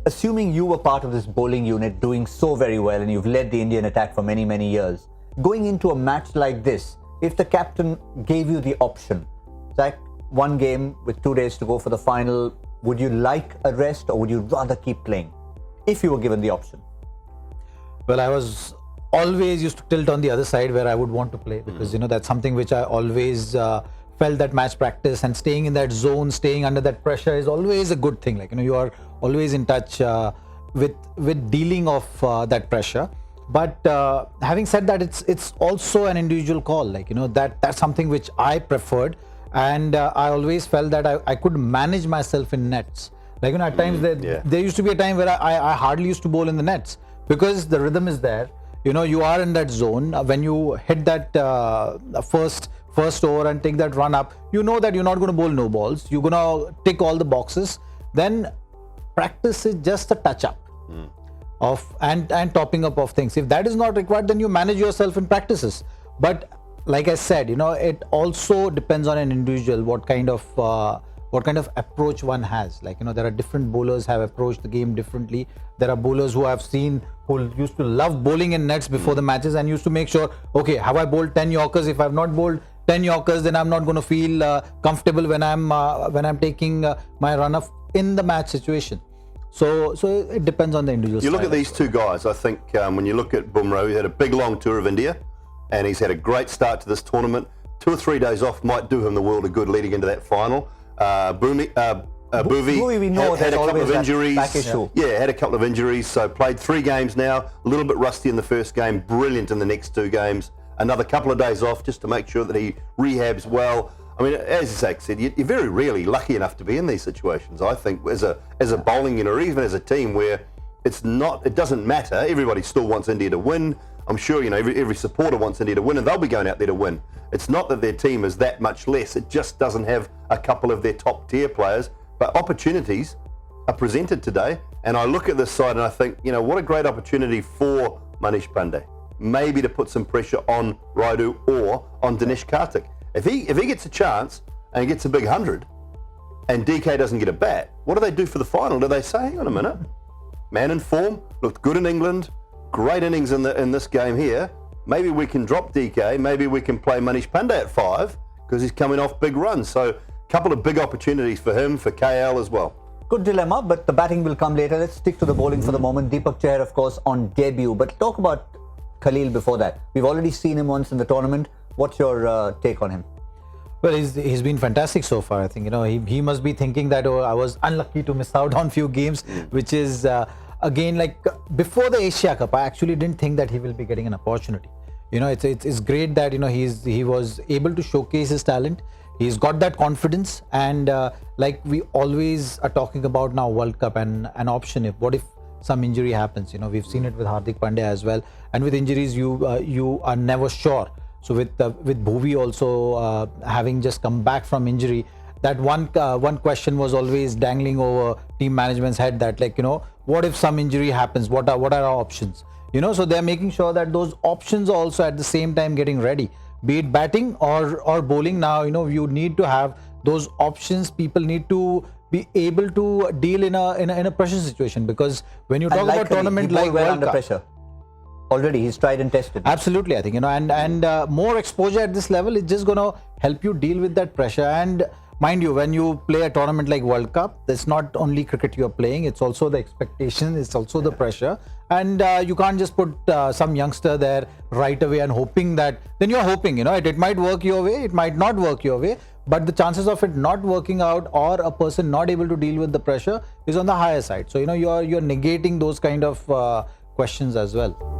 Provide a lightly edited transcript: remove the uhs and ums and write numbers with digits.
assuming you were part of this bowling unit doing so very well and you've led the Indian attack for many, many years, going into a match like this, if the captain gave you the option, Zach, one game with 2 days to go for the final, would you like a rest or would you rather keep playing if you were given the option? Well, I was always used to tilt on the other side where I would want to play, because that's something which I always felt, that match practice and staying in that zone, staying under that pressure is always a good thing. Like, you are always in touch with dealing of that pressure. But having said that, it's also an individual call. Like, that's something which I preferred, and I always felt that I could manage myself in nets. Like, at times there used to be a time where I hardly used to bowl in the nets because the rhythm is there. You are in that zone. When you hit that first over and take that run up, you know that you're not going to bowl no balls. You're going to tick all the boxes. Then practice is just a touch up of and topping up of things. If that is not required, then you manage yourself in practices. But like I said, it also depends on an individual what kind of approach one has. Like, there are different bowlers have approached the game differently. There are bowlers who I've seen who used to love bowling in nets before the matches and used to make sure, okay, have I bowled 10 Yorkers? If I've not bowled 10 Yorkers, then I'm not going to feel comfortable when I'm taking my run up in the match situation. So it depends on the individual. You look at these two guys. I think when you look at Bumrah, he had a big long tour of India, and he's had a great start to this tournament. 2 or 3 days off might do him the world of good leading into that final. Bhuvi, we know had a couple of injuries. Yeah, had a couple of injuries, so played 3 games now. A little bit rusty in the first game, brilliant in the next 2 games. Another couple of days off just to make sure that he rehabs well. I mean, as Zach said, you're very rarely lucky enough to be in these situations. I think as a bowling unit or even as a team where it doesn't matter. Everybody still wants India to win. I'm sure every supporter wants India to win, and they'll be going out there to win. It's not that their team is that much less. It just doesn't have a couple of their top tier players. But opportunities are presented today, and I look at this side and I think, what a great opportunity for Manish Pandey. Maybe to put some pressure on Raidu or on Dinesh Karthik. If he gets a chance and gets a big 100 and DK doesn't get a bat, what do they do for the final? Do they say, hang on a minute, man in form, looked good in England, great innings in this game here, maybe we can drop DK, maybe we can play Manish Pandey at 5 because he's coming off big runs. So a couple of big opportunities for him, for KL as well. Good dilemma, but the batting will come later. Let's stick to the bowling for the moment. Deepak Chahar, of course, on debut. But talk about Khalil before that. We've already seen him once in the tournament. What's your take on him? Well, he's been fantastic so far. I think he must be thinking that, oh, I was unlucky to miss out on few games, which is again, like before the Asia Cup, I actually didn't think that he will be getting an opportunity. It's great that he was able to showcase his talent. He's got that confidence, and like we always are talking about now, World Cup and an option. What if some injury happens? We've seen it with Hardik Pandya as well, and with injuries you are never sure. So with Bhuvi also having just come back from injury, that one question was always dangling over team management's head, that what if some injury happens? What are our options? So they're making sure that those options are also at the same time getting ready, be it batting or bowling. Now you need to have those options. People need to be able to deal in a pressure situation, because when you talk about tournament like World Cup, pressure. Already he's tried and tested. Absolutely, I think and more exposure at this level is just going to help you deal with that pressure. And mind you, when you play a tournament like World Cup, it's not only cricket you're playing, it's also the expectation, it's also the pressure, and you can't just put some youngster there right away and hoping that, then you're hoping it might work your way, it might not work your way, but the chances of it not working out or a person not able to deal with the pressure is on the higher side. So you're negating those kind of questions as well.